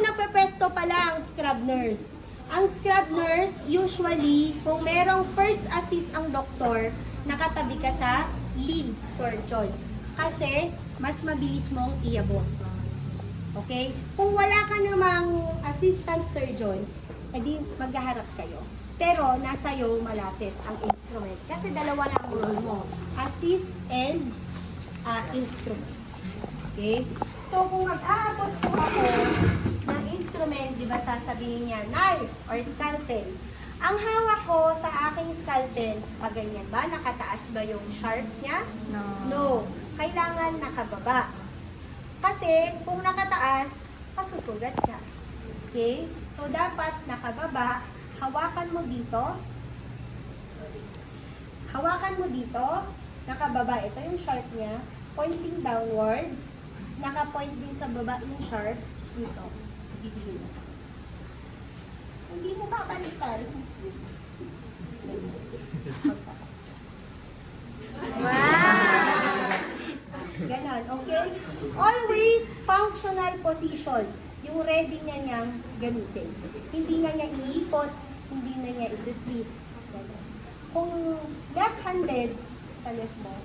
napepesto pala ang scrub nurse? Ang scrub nurse, usually, kung merong first assist ang doktor, nakatabi ka sa lead surgeon. Kasi, mas mabilis mong iabot. Okay? Kung wala ka namang assistant surgeon, edi maghaharap kayo. Pero, nasa iyo malapit ang instrument. Kasi dalawa na ang role mo. Assist and instrument. Okay? So, kung mag-aabot po ako ng instrument, di ba sasabihin niya, knife or scalpel. Ang hawak ko sa aking scalpel, ganyan ba? Nakataas ba yung sharp niya? No. Kailangan nakababa. Kasi, kung nakataas, masusugat ka. Okay? So, dapat nakababa. Hawakan mo dito. Hawakan mo dito. Nakababa. Ito yung sharp niya. Pointing downwards. Naka-point din sa baba yung sharp. Dito. Sige, hindi mo babalikan. Wow! Ganon, okay? Always functional position. Yung ready niya niyang gamitin. Hindi na niya iikot, hindi na niya i-twist. Kung left-handed, sa left mo,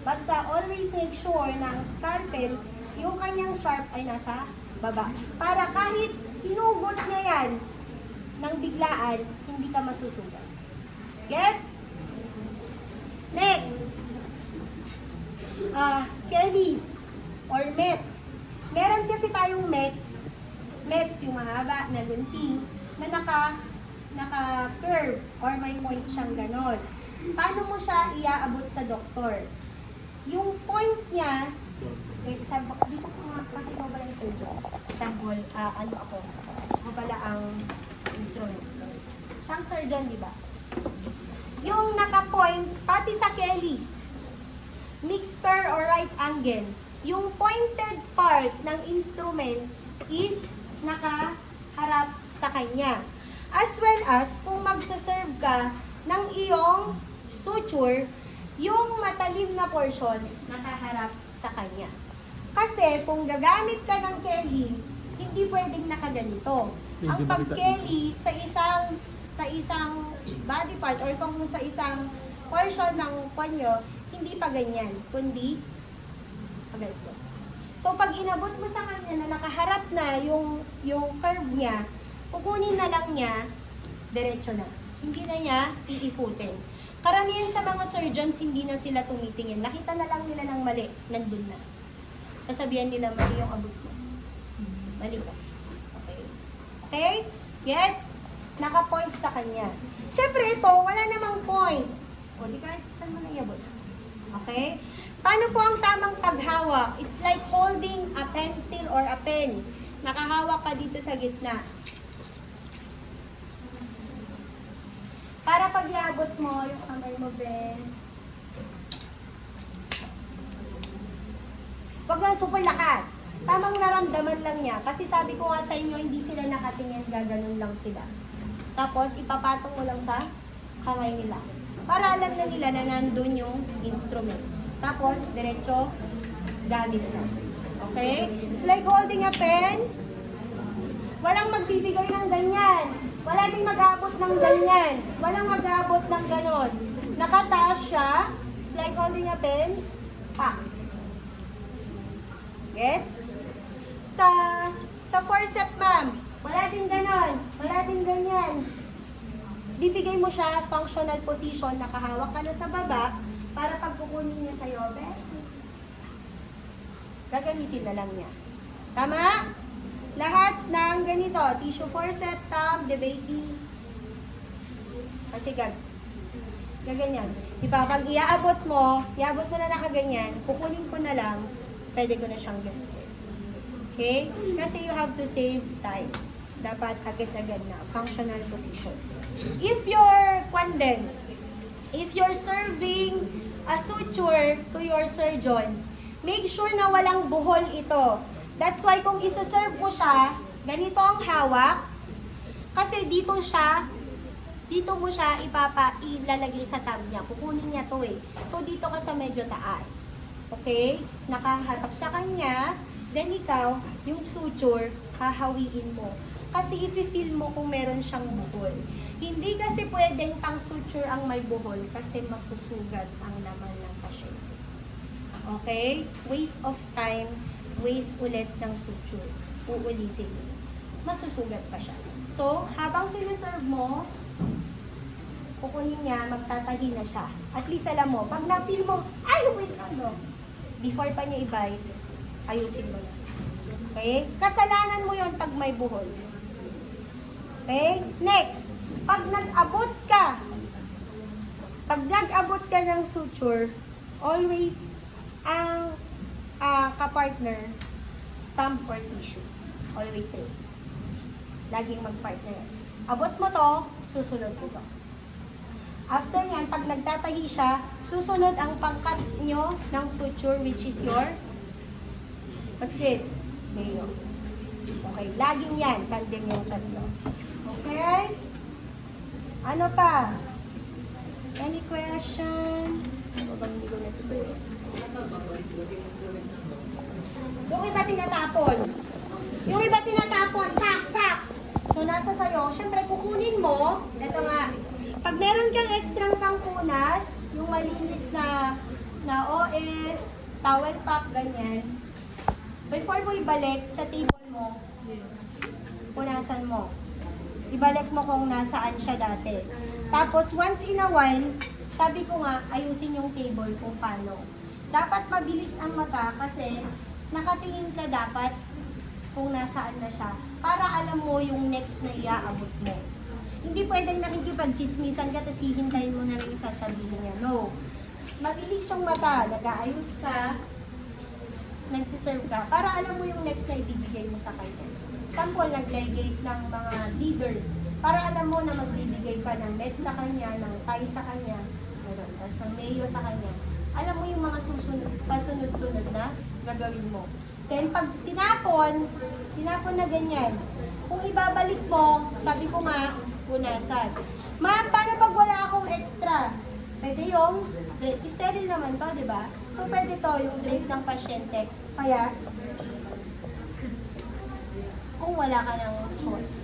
basta always make sure na ang scalpel, yung kanyang sharp ay nasa baba. Para kahit hinugot niya yan ng biglaan, hindi ka masusugat. Gets? Next. Kellys or mets. Meron kasi tayong mets. Mets yung mahaba na gunting na naka-curve or may point siyang ganon. Paano mo siya iaabot sa doktor? Yung point niya, example, dito ko nga kasi ko pala yung surgeon. Example, ano ako pala ang instrument. Siyang surgeon, di ba? Yung naka-point, pati sa Kellys, mixture or right angle, yung pointed part ng instrument is nakaharap sa kanya. As well as, kung magsaserve ka ng iyong suture, yung matalim na portion nakaharap sa kanya. Kasi kung gagamit ka ng Kelly, hindi pwedeng nakaganito. Ang pag-Kelly sa isang body part or kung sa isang portion ng panyo, hindi pa ganyan, kundi ganito. So pag inabot mo sa kanya na nakaharap na yung curve niya, kukunin na lang niya, diretso na. Hindi na niya iikutin. Karamihan sa mga surgeons, hindi na sila tumitingin. Nakita na lang nila ng mali, nandun na. Sasabihan nila, mali yung abot mo. Mali ka. Okay? Okay? Gets? Naka-point sa kanya. Siyempre ito, wala namang point. O, di kahit saan mo naiabot. Okay? Paano po ang tamang paghawak? It's like holding a pencil or a pen. Nakahawak ka dito sa gitna. Para pag iabot mo, yung kamay mo, Ben. Huwag lang super lakas. Tamang naramdaman lang niya. Kasi sabi ko nga sa inyo, hindi sila nakatingin, gaganon lang sila. Tapos, ipapatong mo lang sa kamay nila. Para alam na nila na nandun yung instrument. Tapos, diretso, gamit na. Okay? It's like holding a pen. Walang magbibigay ng ganyan. Wala ding mag-aabot ng ganyan. Walang mag-aabot ng ganon. Nakataas siya. It's like holding a pen. Pa. Gets? Sa forceps, ma'am, wala din ganon. Wala din ganyan. Bibigay mo siya functional position. Nakahawak ka na sa baba para pag kukunin niya sa'yo, gagamitin na lang niya. Tama? Lahat ng ganito, tissue forceps, thumb, debating. Kasi gaganyan. Diba, pag iaabot mo na nakaganyan, kukunin ko na lang, pwede ko na siyang gamitin. Okay? Kasi you have to save time. Dapat agad-agad na, functional position. If you're serving a suture to your surgeon, make sure na walang buhol ito. That's why kung isa-serve mo siya, ganito ang hawak. Kasi dito mo siya ilalagay sa thumb niya. Kukunin niya to eh. So dito ka sa medyo taas. Okay? Nakaharap sa kanya. Then ikaw, yung suture, hahawiin mo. Kasi i-feel mo kung meron siyang buhol. Hindi kasi pwedeng pang suture ang may buhol kasi masusugat ang laman ng pasyente. Okay? Waste of time, waste ulit ng suture. Uulitin mo. Masusugat pa siya. So, habang siniserve mo, kukunin niya, magtatahi na siya. At least alam mo, pag na-feel mo, ay, wait lang, no? Before pa niya i-bite, ayusin mo na. Okay? Kasalanan mo yon pag may buhol. Okay? Next, pag nag-abot ka ng suture, always ang kapartner, stamp or tissue. Always say. Laging mag-partner. Abot mo to, susunod ko to. After nyan, pag nagtatahi siya, susunod ang pangkat nyo ng suture, which is your, what's this? Mayo. Okay, laging yan, tandem yung tatlo. Okay? Ano pa? Any question? Ano bang hindi ko natutuloy? Yung iba tinatapon. Yung iba tinatapon, pak! So, nasa sayo, syempre kukunin mo, ito nga, pag meron kang extrang pangpunas, yung malinis na OS, towel pack, ganyan, before mo ibalik sa table mo, punasan mo. Ibalik mo kung nasaan siya dati. Tapos, once in a while, sabi ko nga, ayusin yung table kung paano. Dapat mabilis ang mata kasi nakatingin ka dapat kung nasaan na siya para alam mo yung next na iaabot mo. Hindi pwedeng nakikipag-chismisan ka tapos hihintayin mo na lang isasabihin niya. No. Mabilis yung mata, nag-aayos ka, nagsiserve ka, para alam mo yung next na ibibigay mo sa kanya. Sample, nag-ligate ng mga leaders, para alam mo na magbibigay ka ng med sa kanya, ng tie sa kanya, tapos ng mayo sa kanya. Alam mo yung mga pasunod-sunod na gagawin mo. Then, pag tinapon na ganyan. Kung ibabalik mo, sabi ko nga, punasan. Ma'am, paano pag wala akong extra? Pwede yung drape. Sterile naman to, di ba? So, pwede to, yung drape ng pasyente. Kaya, kung wala ka ng choice.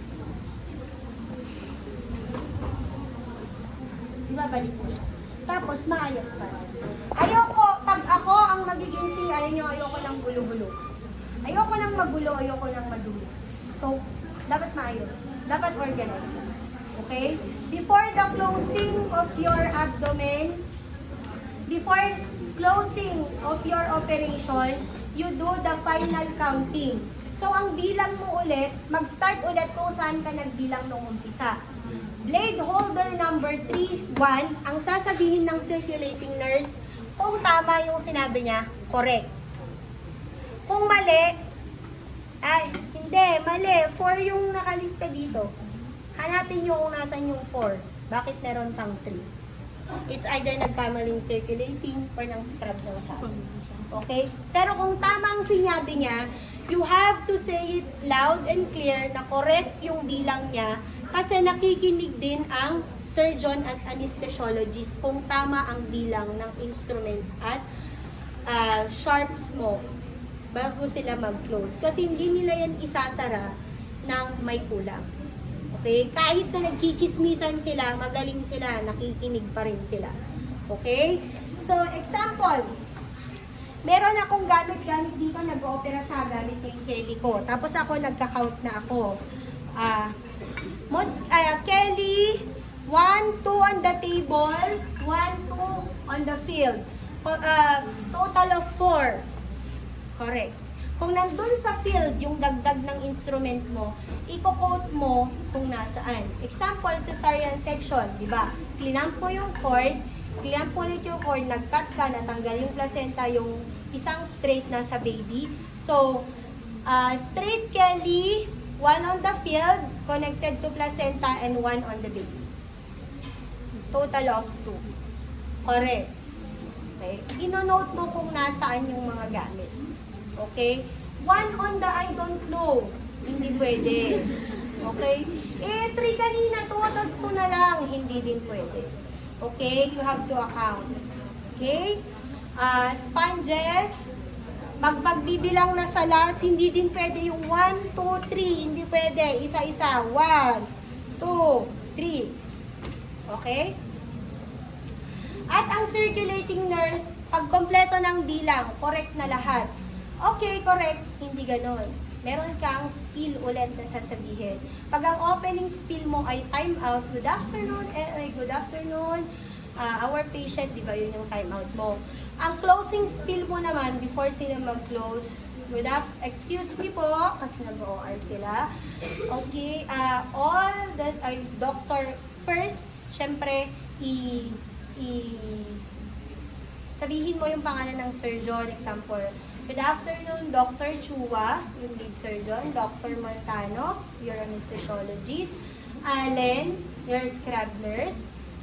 Ibabalik mo siya. Tapos, maayos pa. Ayoko, pag ako ang magiging ayoko ng gulo-gulo. Ayoko ng magulo, ayoko ng madulo. So, dapat maayos. Dapat organized. Okay? Before the closing of your abdomen, before closing of your operation, you do the final counting. So, ang bilang mo ulit, mag-start ulit kung saan ka nagbilang nung umpisa. Blade holder number 3, 1, ang sasabihin ng circulating nurse, kung tama yung sinabi niya, correct. Kung mali, hindi, mali. 4 yung nakalista dito. Hanapin nyo kung nasan yung 4. Bakit meron tang 3? It's either nagkamaling circulating or nang scrub ng sabi. Okay? Pero kung tama ang sinabi niya, you have to say it loud and clear na correct yung bilang niya kasi nakikinig din ang surgeon at anesthesiologist kung tama ang bilang ng instruments at sharps mo bago sila mag-close. Kasi hindi nila yan isasara ng may kulang. Okay? Kahit na nagchichismisan sila, magaling sila, nakikinig pa rin sila. Okay? So, example, meron akong gamit dito, nag-opera siya, gamit yung Kelly ko. Tapos ako, nagka-count na ako. Kelly, 1, 2 on the table, 1, 2 on the field. Total of 4. Correct. Kung nandun sa field, yung dagdag ng instrument mo, i-quote mo kung nasaan. Example, cesarean section, di ba? Clamp mo yung cord, clamp mo ulit yung cord, nag-cut ka, natanggal yung placenta, yung isang straight na sa baby. So, straight Kelly, 1 on the field, connected to placenta, and 1 on the baby. Total of 2. Correct. Okay? Ino-note mo kung nasaan yung mga gamit. Okay? 1 on the I don't know. Hindi pwede. Okay? 3 kanina, 2 tapos 2 na lang. Hindi din pwede. Okay? You have to account. Okay? Sponges. Pagbibilang na sa last, hindi din pwede yung 1, 2, 3. Hindi pwede. Isa-isa. 1, 2, 3. Okay? At ang circulating nerves, pag kompleto ng bilang, correct na lahat. Okay, correct. Hindi ganon. Meron kang spiel ulit na sasabihin. Pag ang opening spiel mo ay time out, good afternoon, good afternoon, our patient, di ba yun yung time out mo. Ang closing spiel mo naman, before sila mag-close, excuse me po, kasi nag-OR sila. Okay, all that ay doctor first, syempre, sabihin mo yung pangalan ng surgeon, example, good afternoon, Dr. Chua, yung lead surgeon, Dr. Montano, you're an anesthesiologist, Allen, your scrub nurse,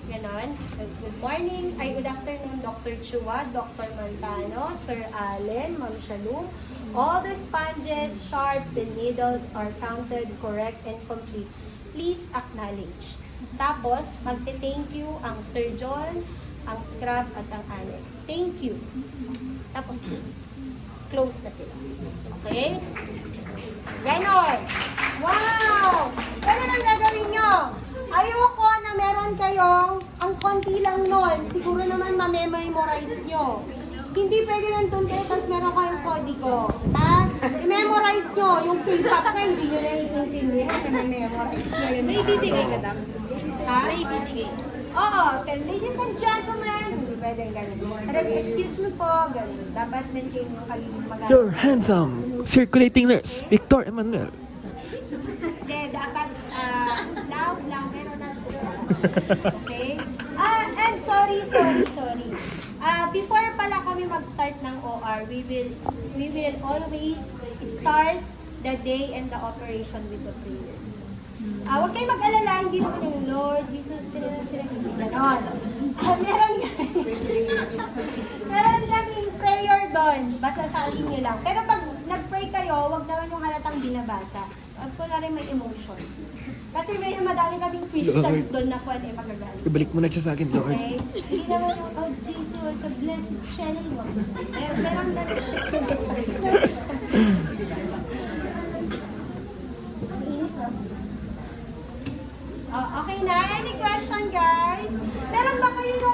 ganon. Good morning, good afternoon, Dr. Chua, Dr. Montano, Sir Allen, Ma'am Shalom. All the sponges, sharps, and needles are counted correct and complete. Please acknowledge. Tapos, magte-thank you ang surgeon, ang scrub, at ang anes. Thank you. Tapos, close na sila. Okay? Ganon. Wow! Ganon ang gagawin nyo. Ayoko na meron kayong, ang konti lang nun, siguro naman ma-memorize nyo. Hindi pwede lang tunti, tapos meron kayong kodigo. Ha? I-memorize nyo. Yung K-pop ka, hindi nyo naiintindihan na ma-memorize nyo yun. May bibigay ka daw. Ha? May bibigay. Oo. Ladies and gentlemen, hindi pwedeng ganun. Pero excuse me po, ganun. Dapat maintain yung kaliling mag- Your handsome circulating nurse, Victor Emmanuel. Hindi, dapat loud lang, meron na okay? And sorry. Before pala kami mag-start ng OR, we will always start the day and the operation with the prayer. Huwag kayong mag-alala, hindi naman yung Lord, Jesus, hindi ganon. Meron kaming prayer doon, basta sa akin nyo lang. Pero pag nag-pray kayo, huwag naman yung halatang binabasa. Huwag ko na rin may emotion. Kasi may madami kaming Christians doon na kung ano yung magagalit. Ibalik mo na siya sa akin, Lord. Okay? Hindi naman yung, oh Jesus, a blessed Shelly. Meron na specific prayer. Okay na? Any question, guys? Meron ba kayo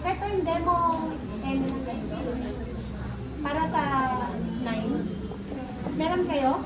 ito yung demo, ano na guys? Para sa 9? Meron kayo?